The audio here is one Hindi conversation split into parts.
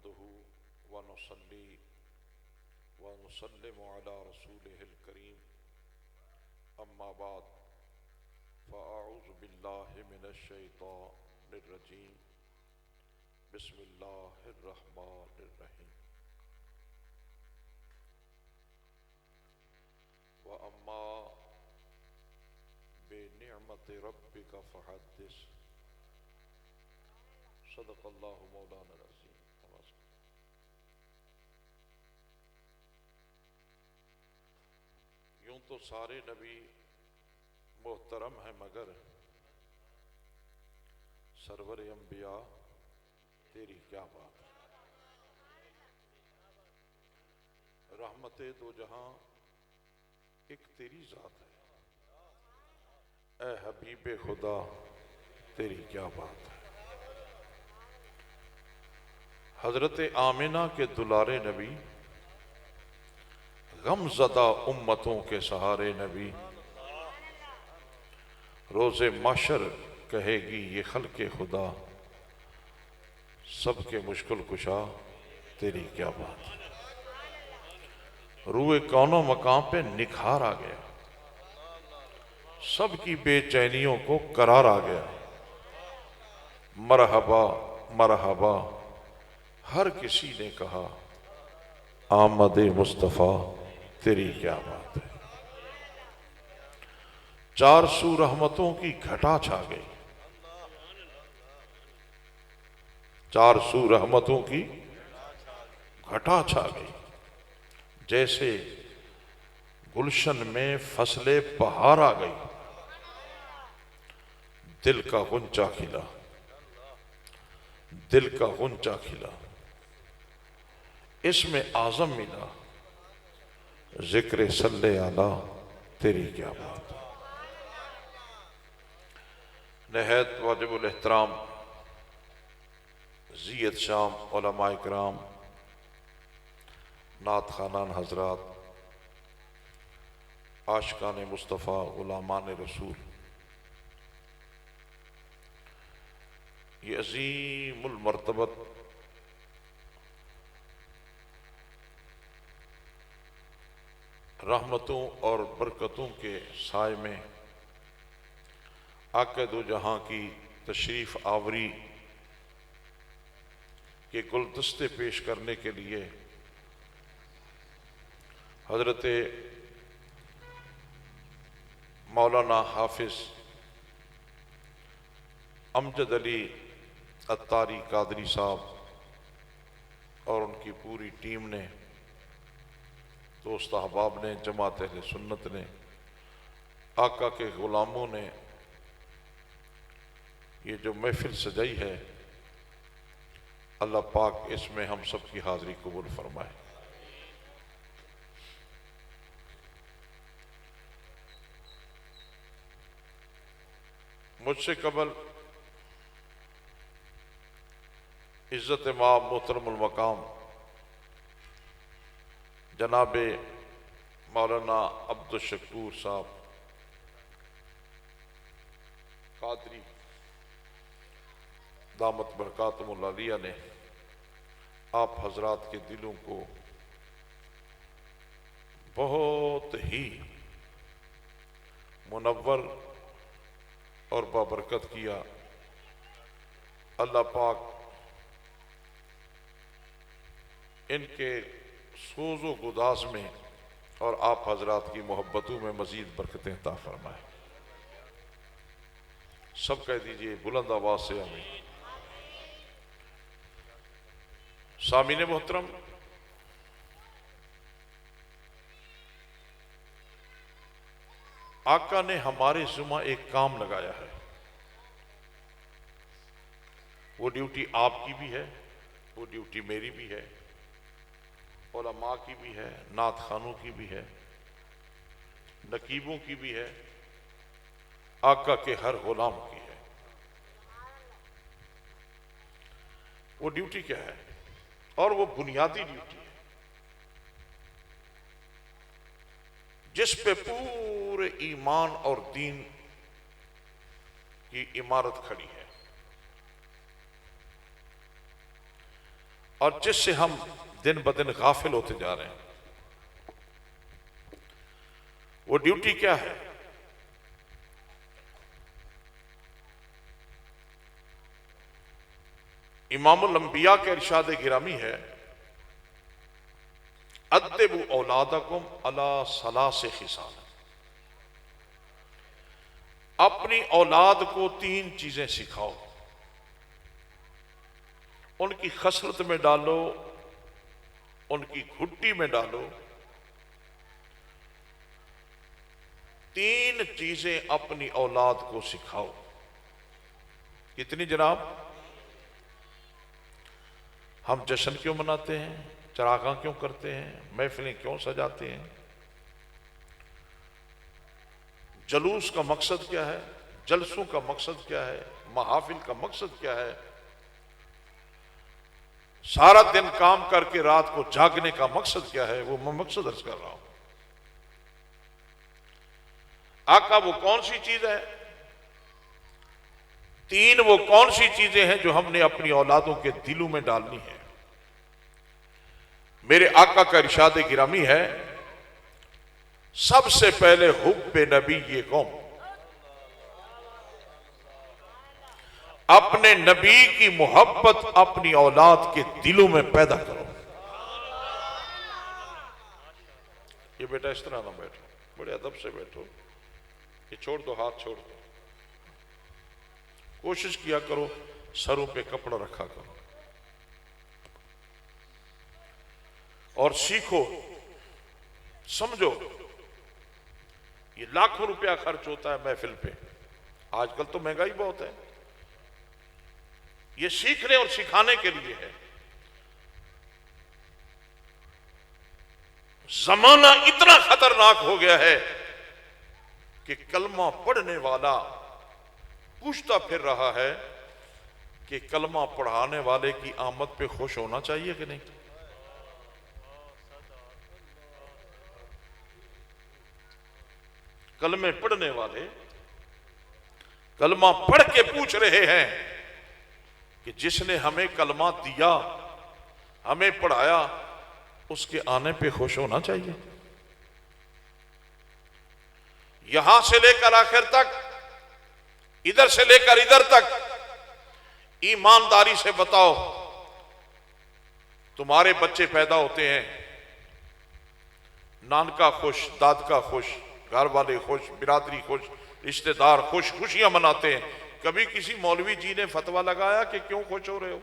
नहमदुहु व नुसल्ली व नुसल्लिमु अला रसूलिहिल करीम अम्मा बाद फ़अऊज़ु बिल्लाहि मिनश शैतानिर रजीम बिस्मिल्लाहिर रहमानिर रहीम व अम्मा बिनिअमति रब्बिका फ़हद्दिस सदक़ल्लाहु मौलाना अज़ीम। यूं तो सारे नबी मोहतरम हैं मगर सरवर अंबिया तेरी क्या बात है। रहमते दो जहां एक तेरी जात है, ए हबीबे खुदा तेरी क्या बात है। हजरत आमिना के दुलारे नबी, गमज़दा उम्मतों के सहारे नबी, रोज़े माशर कहेगी ये खल्के खुदा सबके मुश्किल कुशा तेरी क्या बात है। रूए कौनो मकाम पे निखार आ गया, सबकी बेचैनियों को करार आ गया। मरहबा मरहबा हर किसी ने कहा, आमदे मुस्तफ़ा तेरी क्या बात है। चार सू रहमतों की घटा छा गई, चार सू रहमतों की घटा छा गई। जैसे गुलशन में फसले बहार आ गई, दिल का गुंचा खिला, दिल का गुंचा खिला। इसमें आजम मिला, जिक्र सल्ले आला तेरी क्या बात है। नहायत वाजिबुल एहतराम ज़ियत शाम उलमा इकराम, नात खानान हजरात, आशिकान मुस्तफ़ा, गुलामान रसूल, ये अज़ीमुल मर्तबत रहमतों और बरकतों के साए में आक़ा दो जहां की तशरीफ़ आवरी के गुलदस्ते पेश करने के लिए हजरत मौलाना हाफिज अमजद अली अत्तारी कादरी साहब और उनकी पूरी टीम ने, दोस्त अहबाब ने, जमात अहले सुन्नत ने, आका के गुलामों ने ये जो महफिल सजाई है, अल्लाह पाक इसमें हम सब की हाजिरी कबूल फरमाए। मुझसे कबल इज्जत माब मोहतरमुल मकाम जनाब मौलाना अब्दुल शकूर साहब कादरी दामत बरकातुहुल आलिया ने आप हजरात के दिलों को बहुत ही मुनव्वर और बाबरकत किया। अल्लाह पाक इनके सोज़ो गुदास में और आप हजरात की मोहब्बतों में मजीद बरकतें अता फरमाए। सब कह दीजिए बुलंद आवाज से आमीन। सामीन मोहतरम, आका ने हमारे जुमा एक काम लगाया है, वो ड्यूटी आपकी भी है, वो ड्यूटी मेरी भी है, उलमा की भी है, नात खानों की भी है, नकीबों की भी है, आका के हर गुलाम की है। वो ड्यूटी क्या है? और वो बुनियादी ड्यूटी है जिस पे पूरे ईमान और दीन की इमारत खड़ी है। और जिससे हम दिन ब दिन गाफिल होते जा रहे हैं। वो ड्यूटी क्या है? इमामुल अंबिया के इरशाद गिरामी है, अद्दिबु औलादकुम अला सलासे खिसाल, अपनी औलाद को 3 चीजें सिखाओ, उनकी खसरत में डालो, उनकी घुट्टी में डालो। 3 चीजें अपनी औलाद को सिखाओ। कितनी जनाब? हम जश्न क्यों मनाते हैं, चरागां क्यों करते हैं, महफिलें क्यों सजाते हैं? जलूस का मकसद क्या है, जलसों का मकसद क्या है, महाफिल का मकसद क्या है? सारा दिन काम करके रात को जागने का मकसद क्या है? वो मैं मकसद अर्ज कर रहा हूं। आका वो कौन सी चीज है? 3 वो कौन सी चीजें हैं जो हमने अपनी औलादों के दिलों में डालनी है? मेरे आका का इरशाद गिरामी है, सबसे पहले हुब्बे नबी ये कौम, अपने नबी की मोहब्बत अपनी औलाद के दिलों में पैदा करो। ये बेटा इस तरह ना बैठो, बड़े अदब से बैठो। ये छोड़ दो, हाथ छोड़ दो। कोशिश किया करो सरों पे कपड़ा रखा करो और सीखो, समझो। ये लाखों रुपया खर्च होता है महफिल पे, आजकल तो महंगाई बहुत है। ये सीखने और सिखाने के लिए है। जमाना इतना खतरनाक हो गया है कि कलमा पढ़ने वाला पूछता फिर रहा है कि कलमा पढ़ाने वाले की आमद पे खुश होना चाहिए कि नहीं। कलमे पढ़ने वाले कलमा पढ़ के पूछ रहे हैं कि जिसने हमें कलमा दिया, हमें पढ़ाया, उसके आने पे खुश होना चाहिए। यहां से लेकर आखिर तक, इधर से लेकर इधर तक, ईमानदारी से बताओ, तुम्हारे बच्चे पैदा होते हैं, नानका खुश, दादका खुश, घर वाले खुश, बिरादरी खुश, रिश्तेदार खुश, खुशियां मनाते हैं। कभी किसी मौलवी जी ने फतवा लगाया कि क्यों खुश हो रहे हो?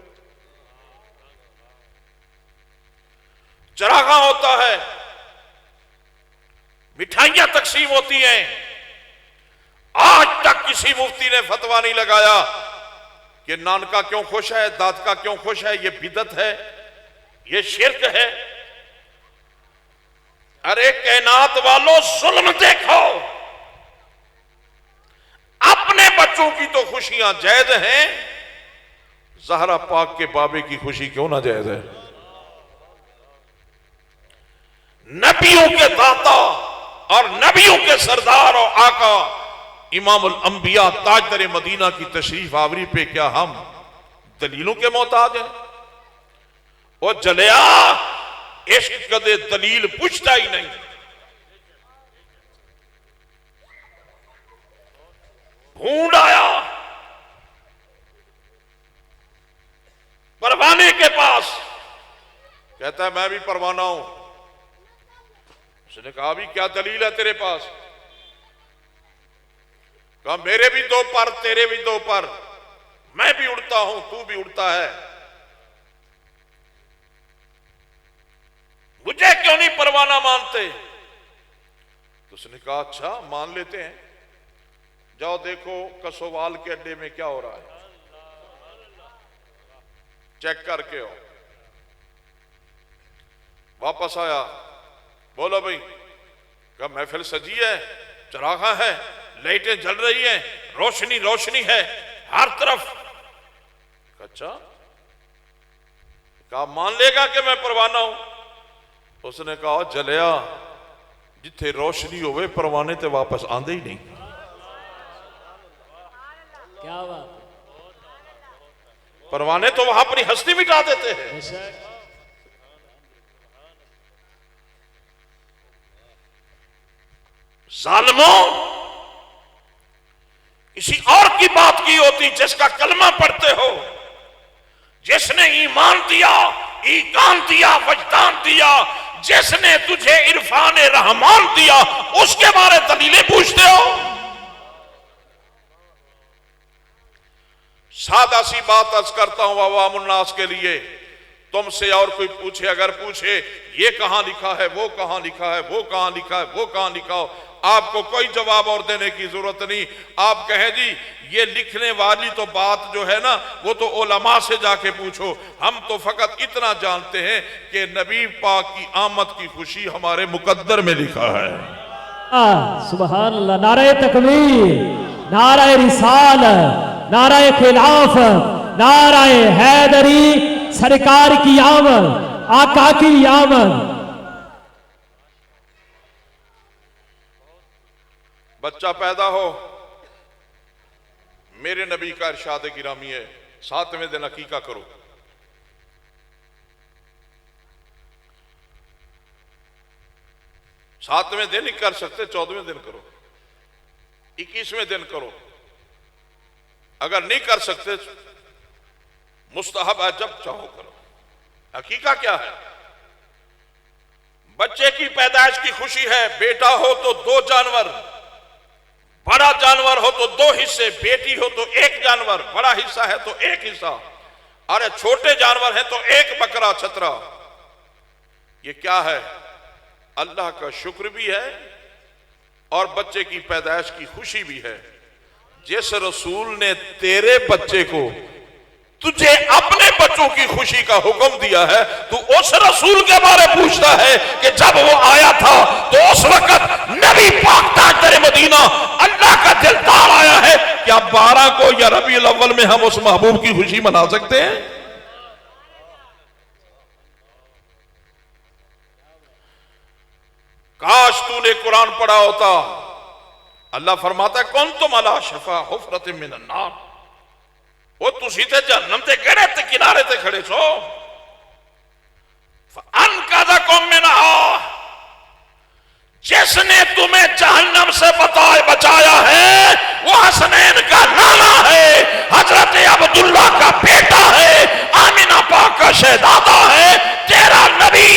चरागां होता है, मिठाइयां तकसीम होती हैं, आज तक किसी मुफ्ती ने फतवा नहीं लगाया कि नानका क्यों खुश है, दादका क्यों खुश है। ये बिदअत है, ये शिर्क है। अरे कायनात वालों, जुल्म देखो। अपने बच्चों की तो खुशियां जायज हैं, ज़हरा पाक के बाबे की खुशी क्यों ना जायज है? नबियों के दाता और नबियों के सरदार और आका इमामुल अंबिया ताजदर मदीना की तशरीफ आवरी पे क्या हम दलीलों के मोहताज हैं? और जलिया इश्क कदे दलील पूछता ही नहीं। भूंड आया परवाने के पास, कहता है मैं भी परवाना हूं। उसने कहा भी क्या दलील है तेरे पास? कहा मेरे भी 2 पर, तेरे भी 2 पर, मैं भी उड़ता हूं, तू भी उड़ता है, मुझे क्यों नहीं परवाना मानते? तो उसने कहा अच्छा मान लेते हैं, जाओ देखो कसोवाल के अड्डे में क्या हो रहा है, चेक करके आओ। वापस आया, बोलो भाई, कहा महफिल सजी है, चरागा है, लाइटें जल रही हैं, रोशनी रोशनी है हर तरफ। अच्छा, कहा मान लेगा कि मैं परवाना हूं? उसने कहा जलिया जिथे रोशनी होवे परवाने ते वापस आंदे ही नहीं। क्या बात? परवाने तो वहां अपनी हस्ती मिटा देते हैं। जालिमों, किसी और की बात की होती जिसका कलमा पढ़ते हो, जिसने ईमान दिया, ईकान दिया, वजदान दिया, जिसने तुझे इरफान रहमान दिया, उसके बारे दलीलें पूछते हो। सादा सी बात अर्ज करता हूं अवामुन्नास के लिए, तुमसे और कोई पूछे, अगर पूछे ये कहां लिखा है, वो कहां लिखा है, वो कहां लिखा है, वो कहां लिखा हो, आपको कोई जवाब और देने की जरूरत नहीं। आप कहें जी ये लिखने वाली तो बात जो है ना वो तो उलमा से जाके पूछो, हम तो फकत इतना जानते हैं कि नबी पाक की आमद की खुशी हमारे मुकद्दर में लिखा है। सुभान अल्लाह, नारे तकबीर, नारे रिसाल, नारे खिलाफ, नारे हैदरी, सरकार की आमद, आका की आमद। बच्चा पैदा हो, मेरे नबी का इरशाद गिरामी है, 7वें दिन अकीका करो। सातवें दिन ही कर सकते, 14वें दिन करो, 21वें दिन करो। अगर नहीं कर सकते मुस्तहब है, जब चाहो करो। अकीका क्या है? बच्चे की पैदाइश की खुशी है। बेटा हो तो 2 जानवर, बड़ा जानवर हो तो 2 हिस्से, बेटी हो तो 1 जानवर, बड़ा हिस्सा है तो 1 हिस्सा, अरे छोटे जानवर है तो 1 बकरा छतरा। ये क्या है? अल्लाह का शुक्र भी है और बच्चे की पैदाइश की खुशी भी है। जिस रसूल ने तेरे बच्चे को तुझे अपने बच्चों की खुशी का हुक्म दिया है, तू उस रसूल के बारे पूछता है कि जब वो आया था तो उस वक्त नबी पाक ताजदार मदीना अल्लाह का दिलदार आया है, क्या 12 को या रबीउल अव्वल में हम उस महबूब की खुशी मना सकते हैं? काश तूने कुरान पढ़ा होता। अल्लाह फरमाता है कौन तुम अला शफा हुफरतिन मिनन नार, वो तुसी ते जहन्नम ते गड़े ते किनारे ते खड़े सो। अनकाज़कुम मिनहा, जिसने तुम्हें जहन्नम से बचाया है वो हसनैन का नाना है, हजरत अब्दुल्ला का बेटा है, आमिना पाक का शहजादा है, तेरा नबी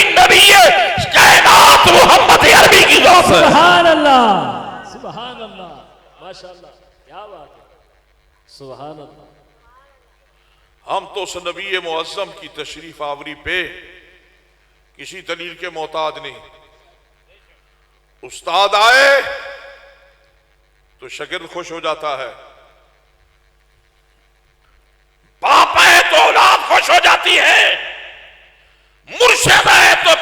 कायनात मोहम्मद अरबी की जात है। सुभान अल्लाह, सुभान अल्लाह, माशाअल्लाह, क्या बात है, सुभान अल्लाह। हम तो उस नबी मुअज्जम की तशरीफ आवरी पे किसी दलील के मोहताज नहीं। उस्ताद आए तो शागिर्द खुश हो जाता है, बाप है तो औलाद खुश हो जाती है, मुर्शिद है तो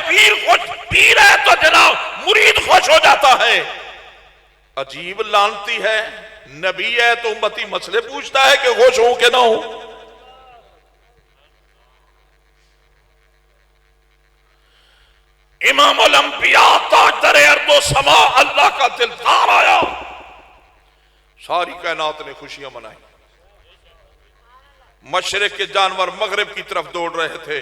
पीर है तो जनाब मुरीद खुश हो जाता है। अजीब लानती है, नबी है तो उम्मती मसले पूछता है कि खुश हो के ना हो। इमामुल अंबिया ताजदार अर्दो समा अल्लाह का दिलदार आया, सारी कायनात ने खुशियां मनाई। मशरिक के जानवर मगरिब की तरफ दौड़ रहे थे,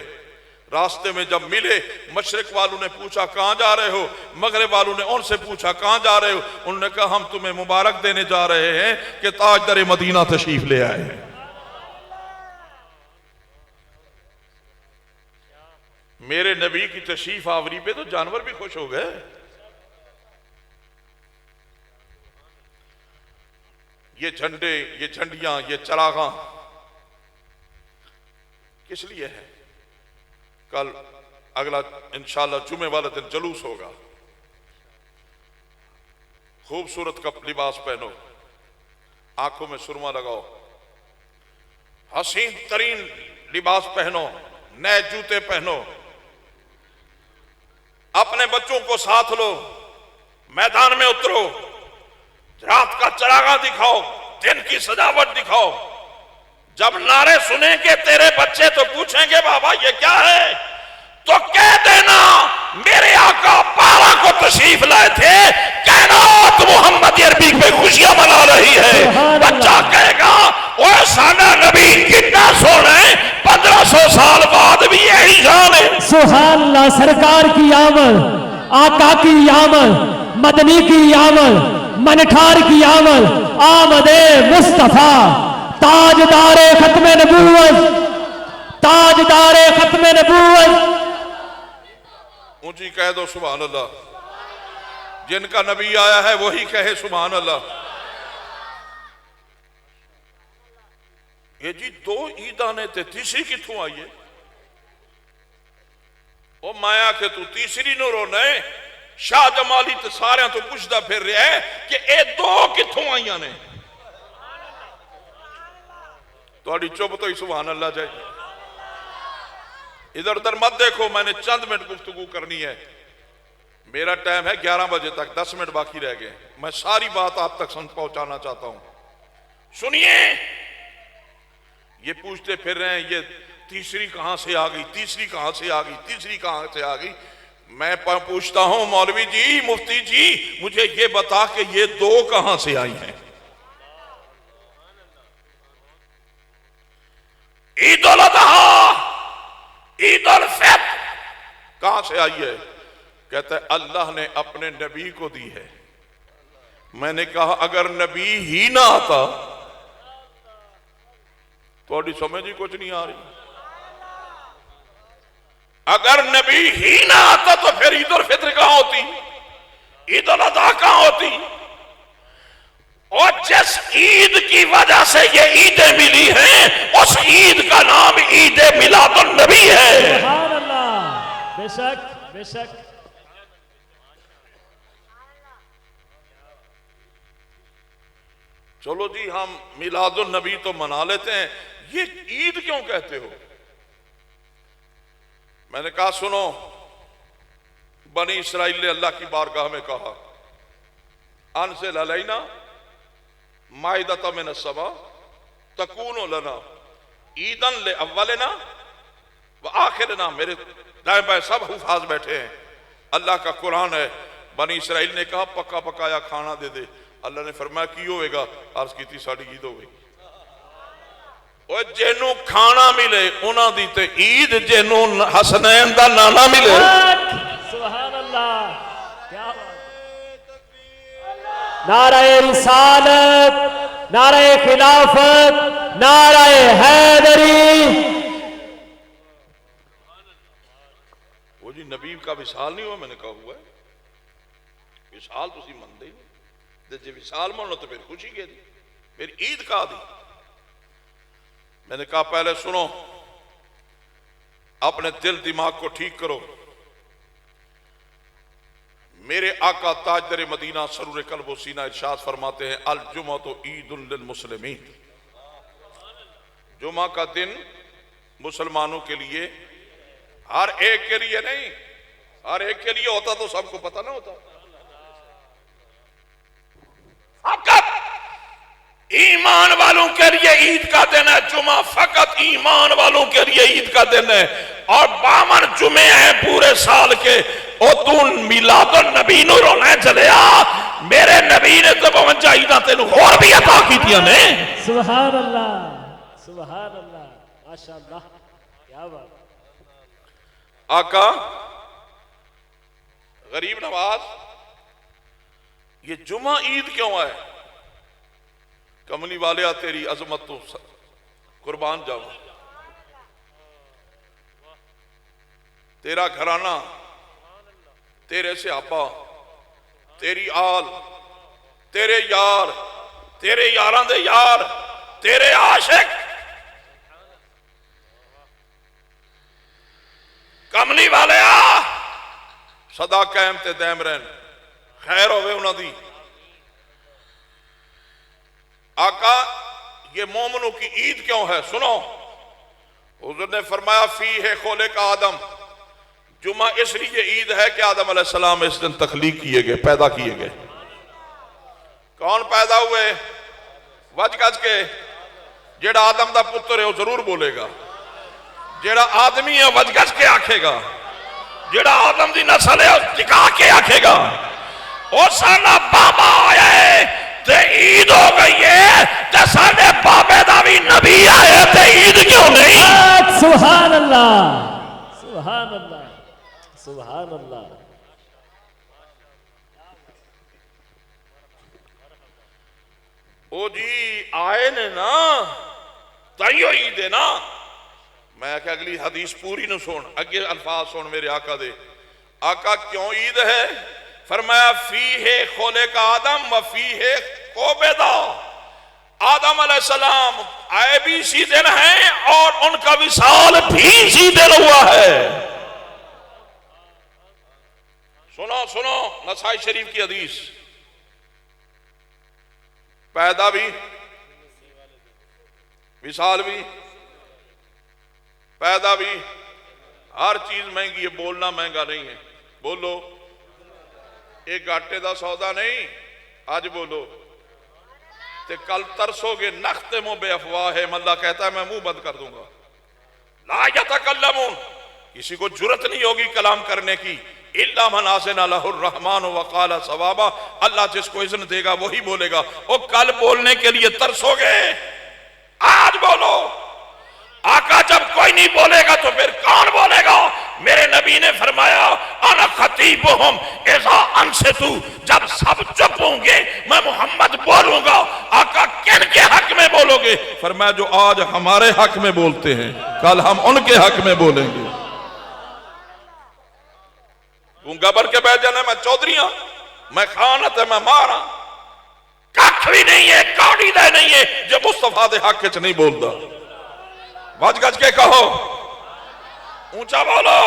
रास्ते में जब मिले मशरिक वालों ने पूछा कहां जा रहे हो, मगरिब वालों ने उनसे पूछा कहां जा रहे हो, उन्होंने कहा हम तुम्हें मुबारक देने जा रहे हैं कि ताजदार मदीना तशरीफ ले आए हैं। मेरे नबी की तशरीफ आवरी पे तो जानवर भी खुश हो गए। ये झंडे, ये झंडियां, ये चरागां किस लिए है? कल अगला इंशाल्लाह जुमे वाले दिन जुलूस होगा। खूबसूरत का लिबास पहनो, आंखों में सुरमा लगाओ, हसीन तरीन लिबास पहनो, नए जूते पहनो, अपने बच्चों को साथ लो, मैदान में उतरो, रात का चरागा दिखाओ, दिन की सजावट दिखाओ। जब नारे सुनेंगे तेरे बच्चे तो पूछेंगे बाबा ये क्या है, तो कह देना मेरे आका 12 को तशरीफ लाए थे, कायनात मोहम्मद अरबी पे खुशियां मना रही है। बच्चा कहेगा ओए साना नबी कितना सोना है, 1500 साल बाद भी यही शान है। सुभान अल्लाह, सरकार की आमद, आका की आमद, मदनी की आमद, मनठार की आमद, आमदे मुस्तफा, ताजदारे खत्मे नबूवत, ताजदारे खत्मे नबूवत। ऊंची कह दो सुभान अल्लाह। जिनका नबी आया है वही कहे सुभान अल्लाह। ये जी दो ईदा ने ते तीसरी कितों आई है? ओ माया के तू तीसरी नो रोना है। शाह जमाली तो सारे तो पुछदा फिर रहा है कि ये दो कितों आईया ने? थोड़ी चुप तो ही सुभान अल्लाह चाहिए। इधर उधर मत देखो, मैंने चंद मिनट गुफ्तगू करनी है। मेरा टाइम है 11 बजे तक, 10 मिनट बाकी रह गए। मैं सारी बात आप तक पहुंचाना चाहता हूं। सुनिए, ये पूछते फिर रहे हैं ये तीसरी कहां से आ गई, तीसरी कहां से आ गई, तीसरी कहां से आ गई। मैं पूछता हूं मौलवी जी, मुफ्ती जी, मुझे ये बता कि ये दो कहां से आई हैं? ईद उल अज़हा, ईद उल फित्र कहां से आई है? कहता है अल्लाह ने अपने नबी को दी है। मैंने कहा अगर नबी ही ना आता, थोड़ी समझ ही कुछ नहीं आ रही। अगर नबी ही ना आता तो फिर ईद उल फित्र कहां होती, ईद उल अज़हा कहां होती? और जिस ईद की वजह से ये ईदें मिली हैं, उस ईद का नाम ईद मिलादुन नबी है। सुभान अल्लाह। बेशक बेशक। चलो जी, हम मिलादुन नबी तो मना लेते हैं, ये ईद क्यों कहते हो? मैंने कहा सुनो, बनी इसराइल ने अल्लाह की बारगाह में कहा अनज़िल अलैना माइदतम मिनस समा तकूनु लना ईदन ले अव्वलिना व आखिरना। मेरे दाएं बाएं सब हुफाज बैठे हैं, अल्लाह का कुरान है। बनी इसराइल ने कहा पक्का पकाया खाना दे दे। अल्लाह ने फरमाया की होएगा? अर्ज की साड़ी ईद हो गई। और जेनू खाना मिले उन्हां दी ते ईद, जेनू हसनैन दा नाना मिले। सुभान अल्लाह, क्या बात। नाराए रिसालत, नाराए खिलाफत, नाराए हैदरी। वो जी नबी का विशाल नहीं हुआ? मैंने कहा हुआ है विशाल, तुसी मनदे ही नहीं। जे विशाल मानो तो फिर खुशी के दी, फिर ईद का दी। मैंने कहा पहले सुनो, अपने दिल दिमाग को ठीक करो। मेरे आका ताजदर मदीना सरूर कल्ब व सीना इरशाद फरमाते हैं अल जुमा तो ईदुल लिल मुस्लिमीन। जुमा का दिन मुसलमानों के लिए, हर एक के लिए नहीं, हर एक के लिए होता तो सबको पता ना होता। फकत ईमान वालों के लिए ईद का दिन है जुमा, फकत ईमान वालों के लिए ईद का दिन है। और 52 जुमे हैं पूरे साल के। और तू मिलादुन नबी नू रोना चलिया, मेरे नबी ने तो 52 ईदा तेनू होर भी अता कीतियां ने। सुभान अल्लाह, सुभान अल्लाह, माशाअल्लाह, क्या बात। आका गरीब नवाज, ये जुमा ईद क्यों है? कमली वाले तेरी अजमत तो कुर्बान जाओ। तेरा घराना, तेरे सहाबा, तेरी आल, तेरे यार, तेरे यारां दे यार, तेरे आशिक, कमली वाले सदा कायम ते दायम रहन, खैर होवे उन्हां दी। आका ये मोमनों की ईद क्यों है? सुनो, हुजूर ने फरमाया फी है खोले का आदम। जुमा इसलिए ईद है कि आदम अलैहिस्सलाम इस दिन तख्लीक किए गए, पैदा किए गए। कौन पैदा हुए? वज गज के। जेड़ा आदम का पुत्र है वह जरूर बोलेगा, जेड़ा आदमी है वज गज के आखेगा, जेड़ा आदम की नस्ल है टिका के आखेगा। और साडा बाबा आया है ते ईद हो गई है, ते साडे बाबे दा भी नबी आया ते ईद क्यों नहीं? सुभान अल्लाह, सुभान अल्लाह, सुभान अल्लाह। ओ जी आए ने ना ताइयो ईद है ना। मैं क्या अगली हदीस पूरी न सुन, अगे अल्फाज सुन मेरे आका दे। आका क्यों ईद है? फरमाया फी है खोले का आदम व फी है कोबेदा। आदम अलैहिस्सलाम आए भी इसी दिन हैं और उनका विसाल भी इसी दिन हुआ है। सुनो सुनो नसाई शरीफ की हदीस। पैदा भी, विसाल भी, पैदा भी, हर चीज महंगी है। बोलना महंगा नहीं है। बोलो, एक घाटे का सौदा नहीं। आज बोलो ते कल तरसोगे। नख्ते मुंह बेअफवाह है, मल्ला कहता है मैं मुंह बंद कर दूंगा। ला यतकल्लमून, किसी को जुर्रत नहीं होगी कलाम करने की। इल्ला मन आज़ना लहुर रहमान व क़ाला सवाबा, अल्लाह जिसको इज़्न देगा वही बोलेगा। ओ कल बोलने के लिए तरसोगे, आज बोलो। आका जब कोई नहीं बोलेगा तो फिर कौन बोलेगा? मेरे नबी ने फरमाया अना खतीबुहुम इज़ा अनसितु, जब सब चुप होंगे मैं मोहम्मद बोलूंगा। आका किन के हक में बोलोगे? फरमाया जो आज हमारे हक में बोलते हैं कल हम उनके हक में बोलेंगे। गूंगा बर के बैठ जाना मैं चौधरी हां, मैं खान है मैं मारा, कख भी नहीं है, कौड़ी दे नहीं है जो मुस्तफा दे हक च नहीं बोलता। वज गज के कहो, ऊंचा बोलो।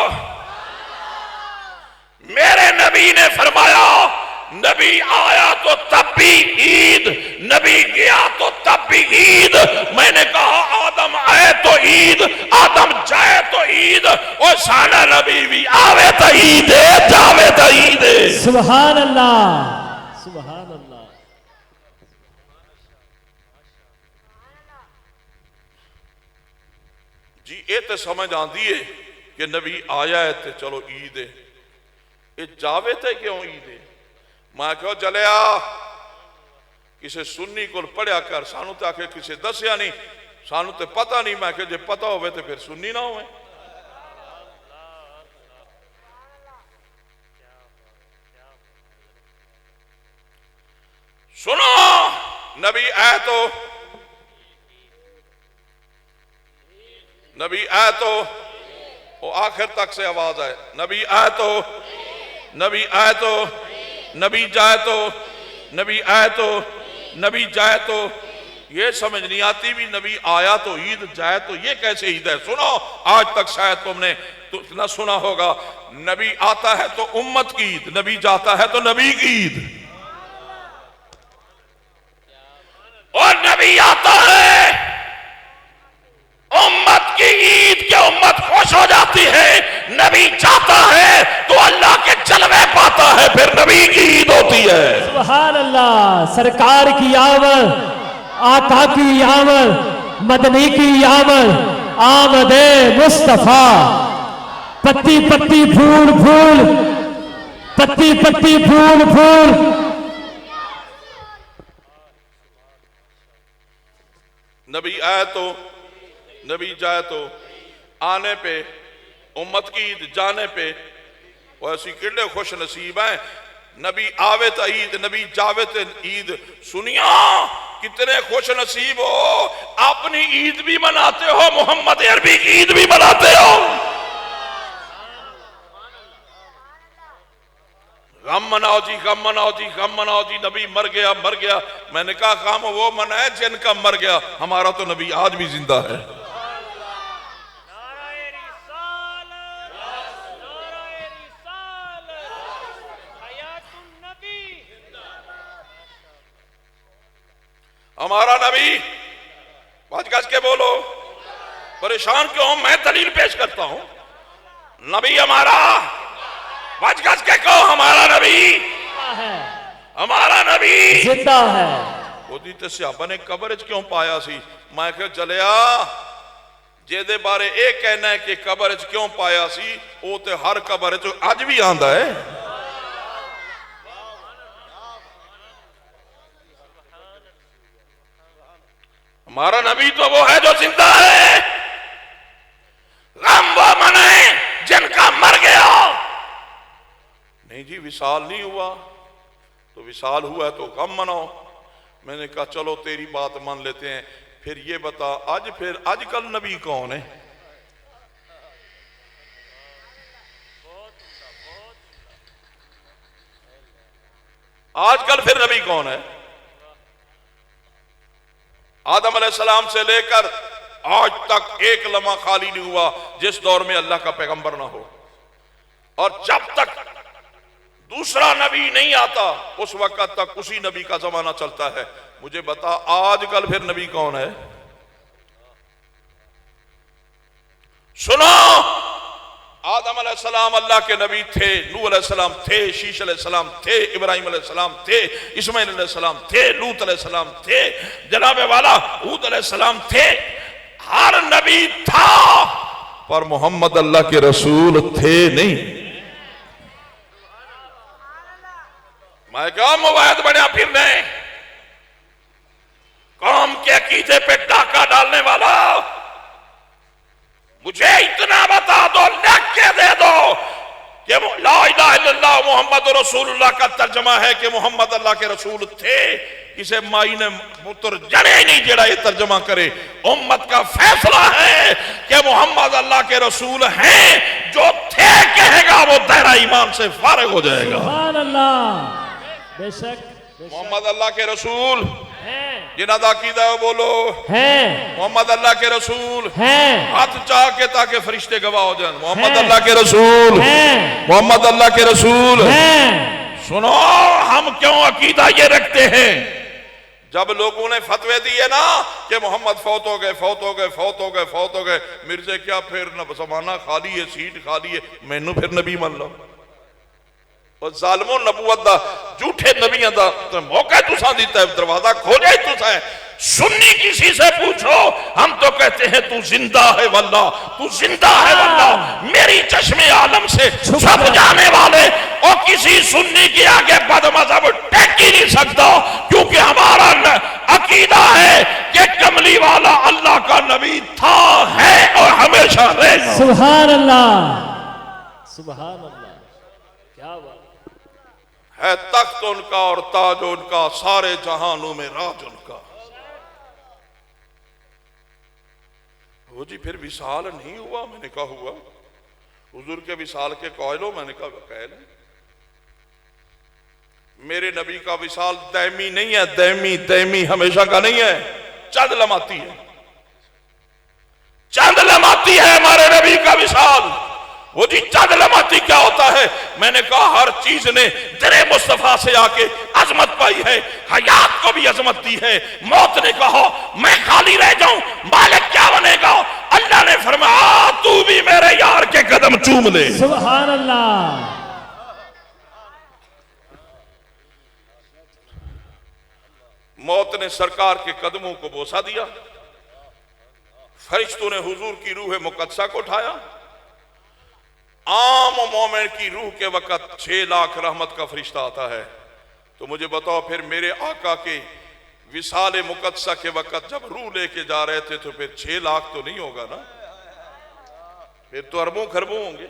मेरे नबी ने फरमाया नबी आया तो तब भी ईद, नबी गया तो तब भी ईद। मैंने कहा आदम आए तो ईद, आदम जाए तो ईद, और साना नबी भी आवे तो ईद है, जावे तो ईद है। सुभान अल्लाह, सुभान अल्लाह। जी ये तो समझ आती है कि नबी आया है तो चलो ईद है, ये जावे थे क्यों ईद है? मैं क्यों चलिया किसी सुन्नी को पढ़िया कर, सानू तो आके किसी दसिया नहीं, सानू तो पता नहीं। मैं क्यों जे पता होवे तो फिर सुन्नी ना होवे। सुनो, नबी आए तो, नबी आए तो वो आखिर तक से आवाज आए। नबी आए तो, नबी आए तो, नबी जाए तो, नबी आए तो, नबी जाए तो। ये समझ नहीं आती भी नबी आया तो ईद, जाए तो ये कैसे ईद है? सुनो, आज तक शायद तुमने तो न सुना होगा, नबी आता है तो उम्मत की ईद, नबी जाता है तो नबी की ईद। और नबी आता है उम्मत की ईद के उम्मत खुश हो जाती है, नबी जाता है तो अल्लाह के जलवे पाता है, फिर नबी की ईद होती है। सुभान अल्लाह। सरकार की आमद, आका की आमद, मदनी की आमद, आमदे मुस्तफा। पत्ती पत्ती फूल फूल, पत्ती पत्ती फूल फूल। नबी आए तो, नबी जाए तो, आने पे उम्मत की ईद, जाने पे वो ऐसी कितने खुश नसीब हैं। नबी आवे तो ईद, नबी जावे तो ईद। सुनिया कितने खुश नसीब हो, अपनी ईद भी मनाते हो, मोहम्मद अरबी की ईद भी मनाते हो। गम मनाओ जी, गम मनाओ जी, गम मनाओ जी, नबी मर गया, मर गया। मैंने कहा गम वो मनाए जिनका मर गया, हमारा तो नबी आज भी जिंदा है। हमारा नबी, बात गज के बोलो, परेशान क्यों? मैं दलील पेश करता हूं। नबी हमारा, बात गज के कहो, हमारा नबी है, हमारा नबी जिंदा है। ओदी ते सियाबा ने कबर च क्यों पाया सी? मैं क्या चलिया जेदे बारे ये कहना है कि कबर च क्यों पाया सी, वो ते हर कबर च अज भी आंदा है। हमारा नबी तो वो है जो जिंदा है। गम वो मनाए जिनका मर गया। नहीं जी विशाल नहीं हुआ तो विशाल हुआ तो गम मनाओ। मैंने कहा चलो तेरी बात मान लेते हैं, फिर ये बता फिर आजकल नबी कौन है? आजकल फिर नबी कौन है? आदम अलैहिस्सलाम से लेकर आज तक एक लम्हा खाली नहीं हुआ जिस दौर में अल्लाह का पैगंबर ना हो, और जब तक दूसरा नबी नहीं आता उस वक्त तक उसी नबी का जमाना चलता है। मुझे बता आजकल फिर नबी कौन है? सुनो, आदम अलैहिस्सलाम अल्लाह के नबी थे, नूह अलैहिस्सलाम थे, शीश अलैहिस्सलाम थे, इब्राहिम अलैहिस्सलाम थे, इस्माइल अलैहिस्सलाम थे, लूत अलैहिस्सलाम थे, जनाबे वाला हूद अलैहिस्सलाम थे। हर नबी था, पर मोहम्मद अल्लाह के रसूल थे नहीं। मैं क्या मुवाहिद बना फिरने, कौम के अकीदे पे डाका डालने वाला, मुझे इतना बता दो, लिख के दे दो कि ला इलाहा इल्लल्लाह मोहम्मद रसूलुल्लाह का तर्जमा है कि मोहम्मद अल्लाह के रसूल थे। इसे माई ने पुत्र जड़े नहीं जेड़ा ये तर्जमा करे। उम्मत का फैसला है कि मोहम्मद अल्लाह के रसूल हैं, जो थे कहेगा वो दायरा ईमान से फारिग हो जाएगा। सुभान अल्लाह। बेशक मोहम्मद अल्लाह के रसूल हैं, जिन्हां दा अकीदा है बोलो हैं, मोहम्मद अल्लाह के रसूल हैं, हाथ चाह के ताकि फरिश्ते गवाह हो जाए। मोहम्मद अल्लाह के रसूल हैं, मोहम्मद अल्लाह के रसूल। हैं। सुनो, हम क्यों अकीदा ये रखते हैं? जब लोगों ने फतवे दिए ना कि मोहम्मद फौत हो गए, फौत हो गए, फौत हो गए, फौत हो गए, मिर्जे क्या फिर जमाना खाली है, सीट खाली है, मैनू फिर नबी मान लो। और जालमो नबूवत दा झूठे नबियों दा तो मौका तुसा दिता है, दरवाजा खोजा ही तुसा है। सुन्नी किसी से पूछो, हम तो कहते हैं तू जिंदा है वल्ला, तू जिंदा है वल्ला, मेरी चश्मे आलम से छुप जाने वाले। और किसी सुन्नी के आगे बदमज़हब टेक ही नहीं सकता, क्योंकि हमारा अकीदा है कि कमली वाला अल्लाह का नबी था, है और हमेशा रहेगा। सुभान अल्लाह। सुभान अल्लाह, क्या बात है तख्त उनका और ताज उनका, सारे जहानों में राज उनका। वो जी फिर विसाल नहीं हुआ? मैंने कहा हुआ। हुजूर के विसाल के कौलो? मैंने कहा कहल। मेरे नबी का विसाल दैमी नहीं है, दैमी दैमी हमेशा का नहीं है, चंद लमाती है, चंद लमाती है हमारे नबी का विसाल। वो जी चंद लमाती क्या होता है? मैंने कहा हर चीज ने दरे मुस्तफा से आके अजमत पाई है, हयात को भी अजमत दी है। मौत ने कहा मैं खाली रह जाऊं, मालिक क्या बनेगा? अल्लाह ने फरमाया तू भी मेरे यार के कदम चूम ले। सुभान अल्लाह। मौत ने सरकार के कदमों को बोसा दिया, फरिश्तों ने हुजूर की रूह मुकद्दसा को उठाया। आम मोमिन की रूह के वक्त 6 लाख रहमत का फरिश्ता आता है। तो मुझे बताओ फिर मेरे आका के विसाले मुकद्दसा के वक्त जब रूह लेके जा रहे थे तो फिर 6 लाख तो नहीं होगा ना, फिर तो अरबों खरबों होंगे।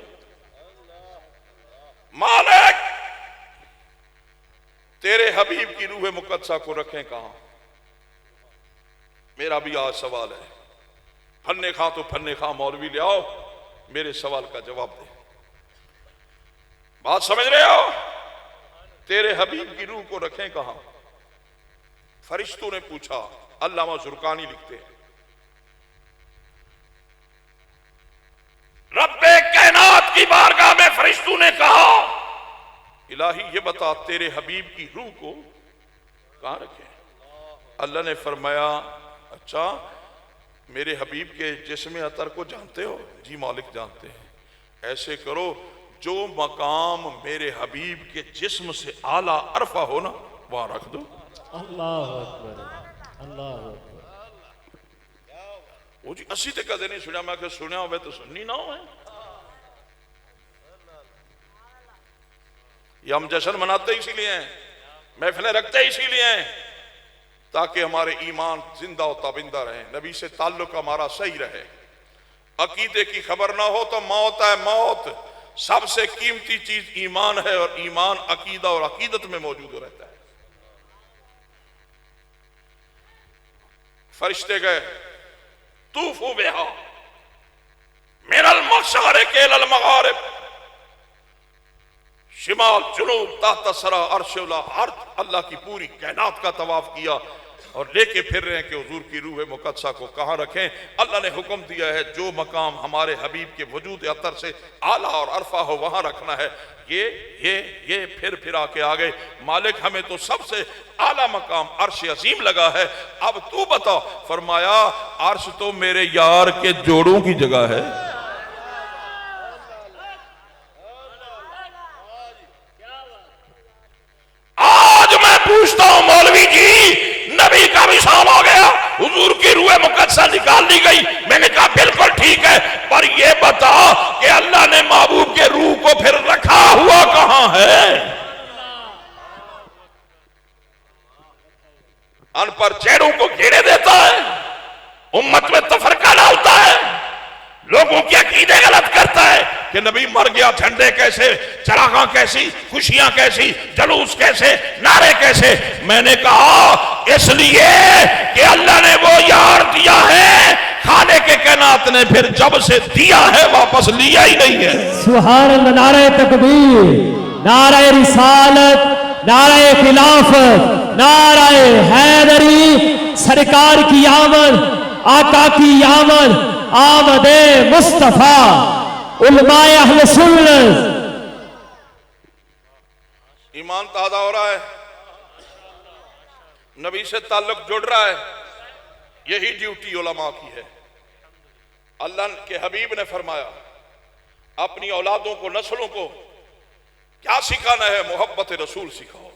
मालिक तेरे हबीब की रूह मुकद्दसा को रखें कहां? मेरा भी आज सवाल है। फन्ने खा तो फन्ने खा मौलवी ले आओ, मेरे सवाल का जवाब दे। बात समझ रहे हो? तेरे हबीब की रूह को रखें कहां? फरिश्तों ने पूछा। अल्लामा जुर्कानी लिखते हैं, रब्बे कायनात की बारगाह में फरिश्तों ने कहा इलाही ये बता तेरे हबीब की रूह को कहां रखे? अल्लाह ने फरमाया अच्छा मेरे हबीब के जिस्म अतर को जानते हो? जी मालिक जानते हैं। ऐसे करो जो मकाम मेरे हबीब के जिस्म से आला अरफा हो ना वहां रख दो। अल्लाह अकबर, अल्लाह अकबर। वो जी असी तो कदे नहीं सुना, मैं सुनिया हो तो सुननी ना हो। ये हम जश्न मनाते इसीलिए हैं, महफिलें रखते इसीलिए हैं ताकि हमारे ईमान जिंदा और ताबिंदा रहे, नबी से ताल्लुक हमारा सही रहे। अकीदे की खबर ना हो तो मौत है मौत। सबसे कीमती चीज ईमान है और ईमान अकीदा और अकीदत में मौजूद रहता है। फरिश्ते गए, तूफू बिहा मिनल मशरिक़ इलल मग़ारिब, शिमाल जुनूब ताहत सरा अर्शुला, अर्थ अल्लाह की पूरी कायनात का तवाफ किया और लेके फिर रहे हैं कि हुजूर की रूह मुक़द्दसा को कहाँ रखें। अल्लाह ने हुक्म दिया है जो मकाम हमारे हबीब के वजूद अतर से आला और अरफा हो वहां रखना है। ये फिर आके आ गए, मालिक हमें तो सबसे आला मकाम अर्श अजीम लगा है, अब तू बता। फरमाया अर्श तो मेरे यार के जोड़ों की जगह है। आज मैं पूछता हूं मौलवी जी, नबी का विशाल हो गया, हुजूर की रूह मुक़द्दसा निकाल ली गई। मैंने कहा बिल्कुल ठीक है, पर यह बता कि अल्लाह ने महबूब के रूह को फिर रखा हुआ कहां है? अनपढ़ चेहरों को घेरे देता है, उम्मत में तफरका डालता है, लोगों के अकीदे गलत करता है कि नबी मर गया, झंडे कैसे, चरागां कैसी, खुशियां कैसी, जलूस कैसे, नारे कैसे। मैंने कहा इसलिए कि अल्लाह ने वो यार दिया है, खाने के कायनात ने फिर जब से दिया है वापस लिया ही नहीं है। सुभान अल्लाह, नारे तकबीर, नारे रिसालत, नारे खिलाफत, नारे हैदरी, सरकार की आमद, आका की आमद, आमदे मुस्तफा, उलमाए अहले सुन्नत। ईमान ताजा हो रहा है, नबी से ताल्लुक जुड़ रहा है, यही ड्यूटी उलमा की है। अल्लाह के हबीब ने फरमाया अपनी औलादों को, नस्लों को क्या सिखाना है? मोहब्बत रसूल सिखाओ।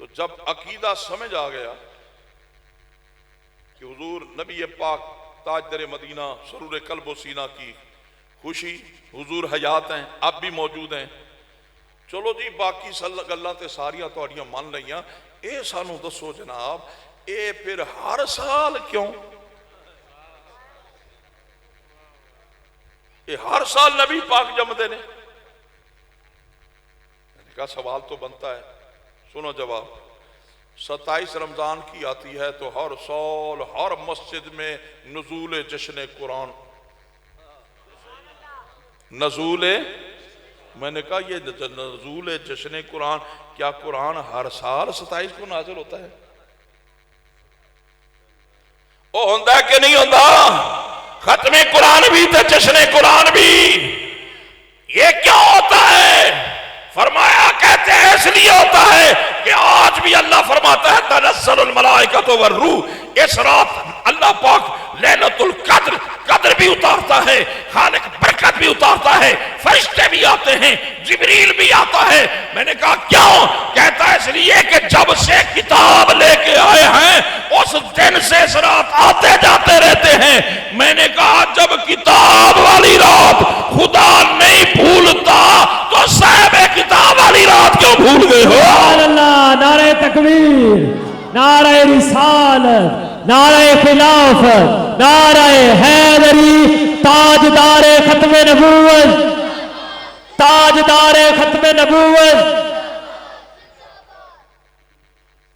तो जब अकीदा समझ आ गया कि हुजूर नबी पाक ताजदर मदीना सरूर कल्ब सीना की खुशी, हुजूर हयात हैं, अब भी मौजूद हैं, चलो जी बाकी गल्लां ते सारियां तुहाडियां मन लईयां, ये सानू दसो जनाब, ये फिर हर साल क्यों? ये हर साल नबी पाक जमते ने? का सवाल तो बनता है, सुनो जवाब। 27 रमजान की आती है तो हर साल हर मस्जिद में नजूल जश्न कुरान, नजूल, मैंने कहा ये नजूल जश्न कुरान, क्या कुरान हर साल 27 को नाजिल होता है? वो होता कि नहीं होता? खत्मे कुरान भी तो जश्न कुरान भी, ये क्यों होता है? फरमाया कहते हैं इसलिए होता है कि आज भी अल्लाह फरमाता है तनस्सलुल मलाइकतु वर्रूह, इस रात अल्लाह पाक लैलतुल कद्र, कद्र भी उतारता है, खालिक बरकत भी उतारता है, फरिश्ते भी आते हैं, जिब्रील भी आता है। मैंने कहा क्यों? कहता है इसलिए कि जब से किताब लेके आए हैं उस दिन से इस रात आते जाते रहते हैं। मैंने कहा जब किताब वाली रात खुदा नहीं भूलता तो साहब किताब वाली रात क्यों भूल गए हो? अल्लाह, नारे तकबीर, नारे रिसालत, नारे खिलाफत, नारे हैदरी, ताजदारे खत्मे नबूवत, ताजदारे खत्मे नबूवत।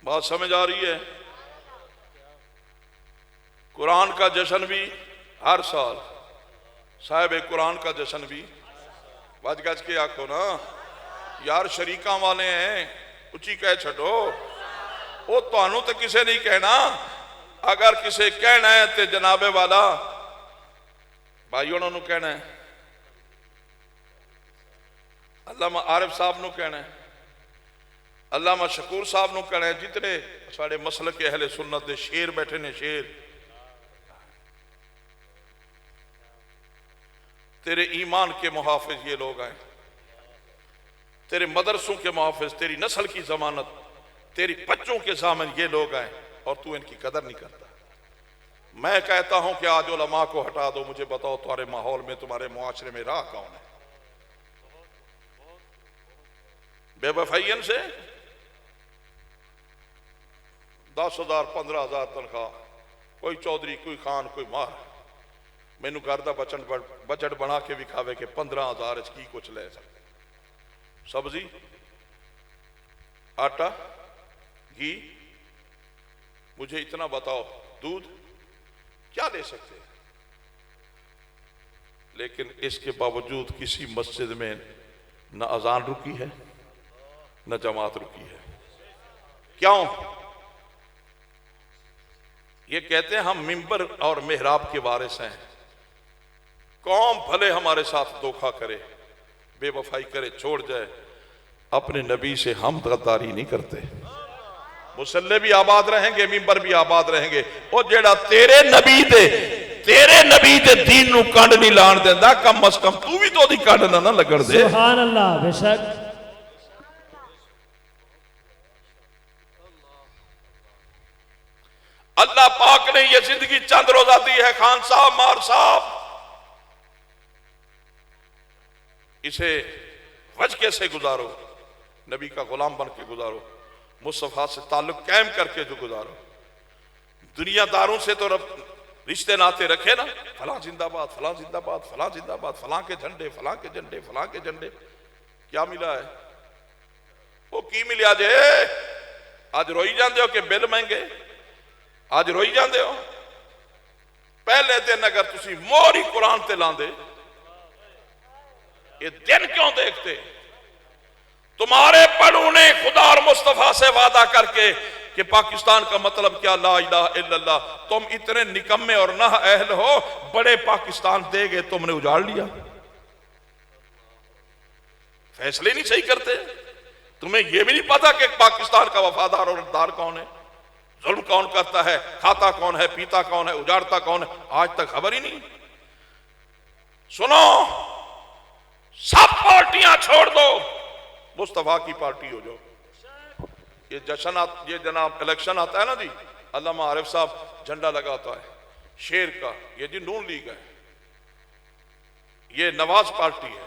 बात समझ आ रही है? कुरान का जश्न भी हर साल, साहिब कुरान का जश्न भी, बच गज के आखो ना यार, शरीका वाले हैं, उची कह छो, वो थानू तो किसे नहीं कहना, अगर किसे कहना है तो जनाबे वाला भाई उन्होंने कहना है, अल्लामा आरिफ साहब नू कहना है, अल्लामा शकूर साहब नू कहना है, जितने साढ़े मसलक के अहले सुन्नत दे शेर बैठे ने, शेर तेरे ईमान के मुहाफिज ये लोग हैं, तेरे मदरसों के मुहाफिज, तेरी नस्ल की जमानत, तेरी बच्चों के सामने ये लोग हैं और तू इनकी कदर नहीं करता। मैं कहता हूं कि आज उलमा को हटा दो, मुझे बताओ तुम्हारे माहौल में, तुम्हारे मुआशरे में राह कौन है? बेवफाइयन से 10,000 15,000 तनख्वाह, कोई चौधरी, कोई खान, कोई मार, मैनू घर का बजट बना के विखावे के 15,000 की कुछ ले सकते, सब्जी, आटा, घी, मुझे इतना बताओ, दूध क्या ले सकते हैं? लेकिन इसके बावजूद किसी मस्जिद में न अजान रुकी है न जमात रुकी है। क्यों? ये कहते हैं हम मिंबर और मेहराब के वारिस हैं। कौम भले हमारे साथ धोखा करे, बेवफाई करे, छोड़ जाए, अपने नबी से हम गद्दारी नहीं करते। मुसल्ले भी आबाद रहेंगे, मिंबर भी आबाद रहेंगे। और जेड़ा तेरे नबी दे दीन नू कंड नहीं लाण देंदा, कम अज कम तू भी तो दी कंड ना लगण दे। सुभान अल्लाह। बेशक अल्लाह पाक ने ये जिंदगी चंद रोजा दी है। खान साहब, मार साहब, इसे वजह से गुजारो, नबी का गुलाम बन के गुजारो, मुस्तफा से ताल्लुक कायम करके जो गुजारो। दुनियादारों से तो रिश्ते नाते रखे ना, फलां जिंदाबाद, फलां जिंदाबाद, फलां जिंदाबाद, फलां के झंडे, फलां के झंडे, फलां के झंडे। क्या मिला है? वो की मिलिया जे? आज रोई जाते हो कि बिल महंगे, आज रोई जाते हो। पहले दिन अगर तुसी मोहर ही कुरान ते लांदे, ये दिन क्यों देखते? तुम्हारे बड़ों ने खुदा और मुस्तफा से वादा करके कि पाकिस्तान का मतलब क्या, ला इलाहा इल्लल्लाह। तुम इतने निकम्मे और ना अहल हो, बड़े पाकिस्तान दे गए, तुमने उजाड़ लिया। फैसले नहीं सही करते। तुम्हें यह भी नहीं पता कि पाकिस्तान का वफादार और हकदार कौन है, जुल्म कौन करता है, खाता कौन है, पीता कौन है, उजाड़ता कौन है, आज तक खबर ही नहीं। सुनो, सब पार्टियां छोड़ दो, मुस्तफा की पार्टी हो जाओ। ये ये जनाब इलेक्शन आता है ना जी, अल्लामा आरिफ साहब झंडा लगाता है शेर का, ये जी नून लीग है, ये नवाज पार्टी है,